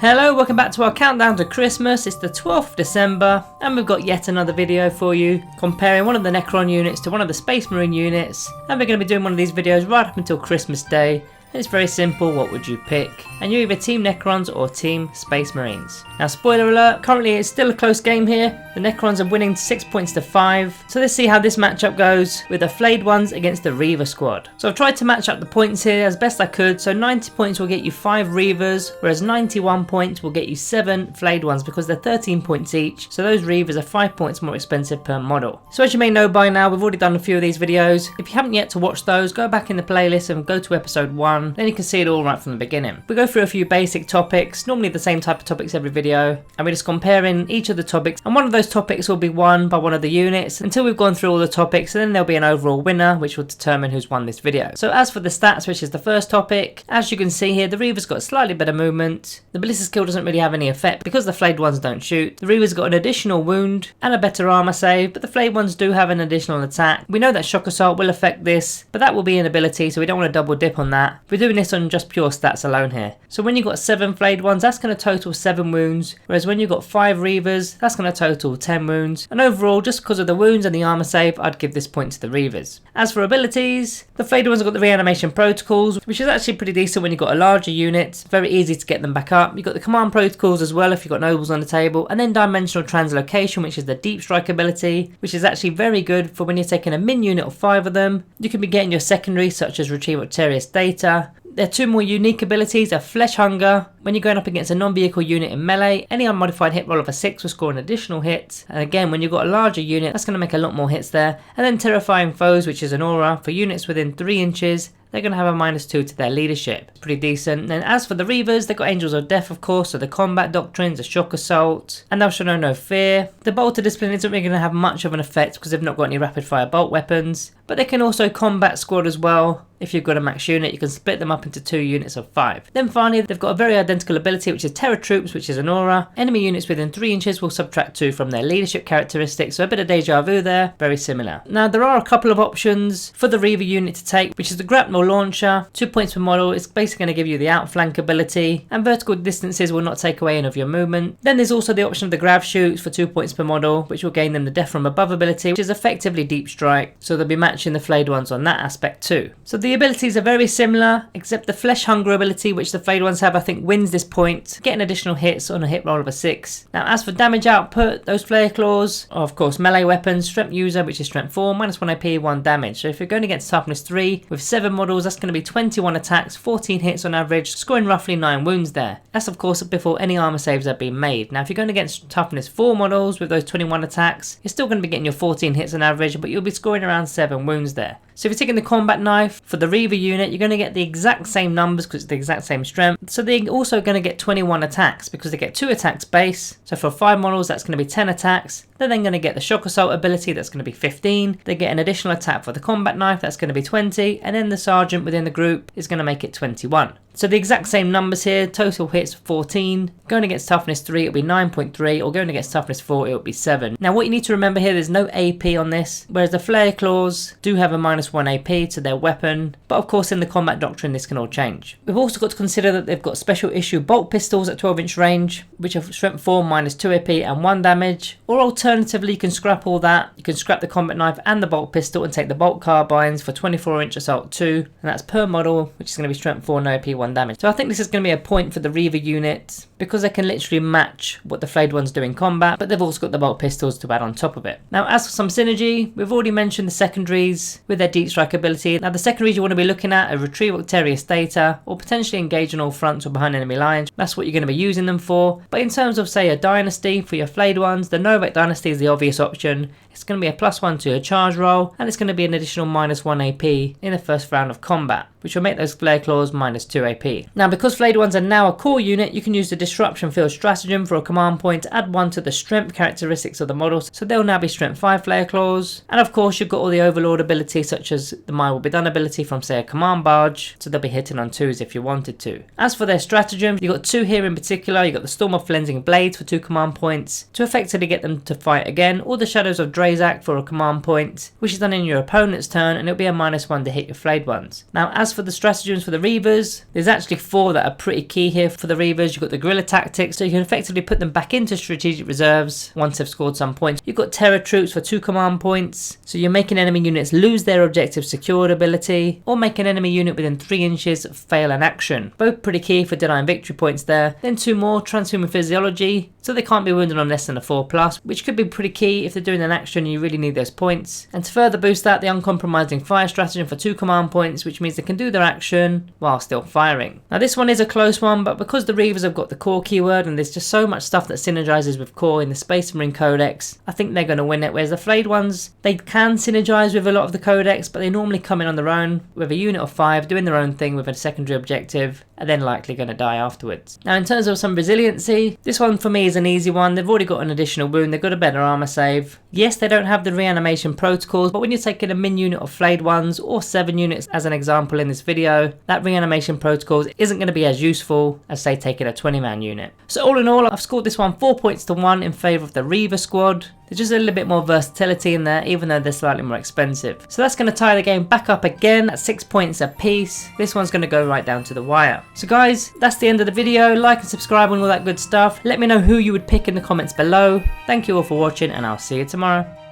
Hello, welcome back to our countdown to Christmas. It's the 12th of December and we've got yet another video for you comparing one of the Necron units to one of the Space Marine units, and we're going to be doing one of these videos right up until Christmas Day. It's very simple, what would you pick? And you're either Team Necrons or Team Space Marines. Now spoiler alert, currently it's still a close game here. The Necrons are winning 6 points to 5. So let's see how this matchup goes with the Flayed ones against the Reivers squad. So I've tried to match up the points here as best I could. So 90 points will get you 5 Reivers, whereas 91 points will get you 7 Flayed ones because they're 13 points each. So those Reivers are 5 points more expensive per model. So as you may know by now, we've already done a few of these videos. If you haven't yet to watch those, go back in the playlist and go to episode 1. Then you can see it all right from the beginning. We go through a few basic topics, normally the same type of topics every video, and we're just comparing each of the topics, and one of those topics will be won by one of the units until we've gone through all the topics, and then there'll be an overall winner which will determine who's won this video. So as for the stats, which is the first topic, as you can see here, the Reivers got slightly better movement. The Ballista skill doesn't really have any effect because the Flayed ones don't shoot. The Reivers got an additional wound and a better armor save, but the Flayed ones do have an additional attack. We know that Shock Assault will affect this, but that will be an ability, so we don't want to double dip on that. We're doing this on just pure stats alone here. So when you've got 7 Flayed ones, that's going to total 7 wounds, whereas when you've got 5 Reivers, that's going to total 10 wounds. And overall, just because of the wounds and the armor save, I'd give this point to the Reivers. As for abilities, the Flayed ones have got the reanimation protocols, which is actually pretty decent when you've got a larger unit. Very easy to get them back up. You've got the command protocols as well if you've got nobles on the table, and then dimensional translocation, which is the deep strike ability, which is actually very good for when you're taking a min unit of 5 of them. You can be getting your secondaries such as retrieve Octarius data. There are 2 more unique abilities, a Flesh Hunger. When you're going up against a non-vehicle unit in melee, any unmodified hit roll of a 6 will score an additional hit. And again, when you've got a larger unit, that's going to make a lot more hits there. And then Terrifying Foes, which is an aura for units within 3 inches. They're going to have a -2 to their leadership. It's pretty decent. And as for the Reivers, they've got Angels of Death, of course, so the combat doctrines, the Shock Assault, and they'll show no fear. The Bolter Discipline isn't really going to have much of an effect because they've not got any rapid fire bolt weapons, but they can also combat squad as well. If you've got a max unit, you can split them up into 2 units of 5. Then finally, they've got a very identical ability, which is Terror Troops, which is an aura. Enemy units within 3 inches will subtract 2 from their leadership characteristics, so a bit of deja vu there, very similar. Now, there are a couple of options for the Reaver unit to take, which is the Grapnel Launcher, 2 points per model. It's basically going to give you the outflank ability, and vertical distances will not take away any of your movement. Then there's also the option of the Grav Shoots for 2 points per model, which will gain them the Death from Above ability, which is effectively Deep Strike, so they'll be matching the Flayed ones on that aspect too. So the abilities are very similar, except the Flesh Hunger ability, which the Flayed ones have, I think wins this point, getting additional hits on a hit roll of a 6. Now as for damage output, those Flare Claws are of course melee weapons, Strength User, which is Strength 4, -1 AP, 1 damage. So if you're going against Toughness 3 with 7 models, that's going to be 21 attacks, 14 hits on average, scoring roughly 9 wounds there. That's of course before any armor saves have been made. Now if you're going against Toughness 4 models with those 21 attacks, you're still going to be getting your 14 hits on average, but you'll be scoring around 7 wounds there. So if you're taking the combat knife for the Reaver unit, you're going to get the exact same numbers because it's the exact same strength. So they're also going to get 21 attacks because they get 2 attacks base. So for 5 models, that's going to be 10 attacks. They're then going to get the Shock Assault ability, that's going to be 15. They get an additional attack for the combat knife, that's going to be 20. And then the sergeant within the group is going to make it 21. So the exact same numbers here, total hits 14, going against Toughness 3 it'll be 9.3, or going against Toughness 4 it'll be 7. Now what you need to remember here, there's no AP on this, whereas the Flare Claws do have a -1 AP to their weapon, but of course in the combat doctrine this can all change. We've also got to consider that they've got special issue bolt pistols at 12-inch range, which are Strength 4 -2 AP and 1 damage, or alternatively you can scrap all that, you can scrap the combat knife and the bolt pistol and take the bolt carbines for 24-inch assault 2, and that's per model, which is going to be Strength 4 no AP 1 damage. So I think this is going to be a point for the Reaver unit because they can literally match what the Flayed ones do in combat, but they've also got the bolt pistols to add on top of it. Now as for some synergy, we've already mentioned the secondaries with their deep strike ability. Now the secondaries you want to be looking at are retrieve Octarius data or potentially engage on all fronts or behind enemy lines. That's what you're going to be using them for. But in terms of say a dynasty for your Flayed ones, the Novak dynasty is the obvious option. It's going to be a +1 to a charge roll, and it's going to be an additional -1 AP in the first round of combat, which will make those Flare Claws -2 AP. Now because Flayed ones are now a core unit, you can use the Disruption Field stratagem for a command point to add 1 to the strength characteristics of the models, so they'll now be Strength 5 Flare Claws. And of course you've got all the Overlord abilities such as the My Will Be Done ability from say a command barge, so they'll be hitting on 2s if you wanted to. As for their stratagems, you've got 2 here in particular. You've got the Storm of Flensing Blades for 2 command points to effectively get them to fight again, or the Shadows of Drazak for a command point, which is done in your opponent's turn, and it'll be a -1 to hit your Flayed ones. Now as for the stratagems for the Reivers, there's actually 4 that are pretty key here for the Reivers. You've got the Guerrilla tactics, so you can effectively put them back into strategic reserves once they've scored some points. You've got terror troops for 2 command points, so you're making enemy units lose their objective secured ability, or make an enemy unit within 3 inches fail an action. Both pretty key for denying victory points there. Then 2 more, transhuman physiology, so they can't be wounded on less than a 4+, which could be pretty key if they're doing an action and you really need those points. And to further boost that, the uncompromising fire stratagem for 2 command points, which means they can do their action while still firing. Now this one is a close one, but because the Reivers have got the core keyword and there's just so much stuff that synergizes with core in the Space Marine Codex, I think they're going to win it. Whereas the Flayed ones, they can synergize with a lot of the Codex, but they normally come in on their own with a unit of 5 doing their own thing with a secondary objective, and then likely going to die afterwards. Now in terms of some resiliency, this one for me is an easy one. They've already got an additional wound, they've got a better armor save. Yes, they don't have the reanimation protocols, but when you're taking a min unit of Flayed ones, or 7 units as an example in this video, that reanimation protocols isn't going to be as useful as say taking a 20-man unit. So all in all, I've scored this one 4 points to 1 in favour of the Reaver squad. There's just a little bit more versatility in there, even though they're slightly more expensive. So that's going to tie the game back up again at 6 points apiece. This one's going to go right down to the wire. So guys, that's the end of the video. Like and subscribe and all that good stuff. Let me know who you would pick in the comments below. Thank you all for watching, and I'll see you tomorrow.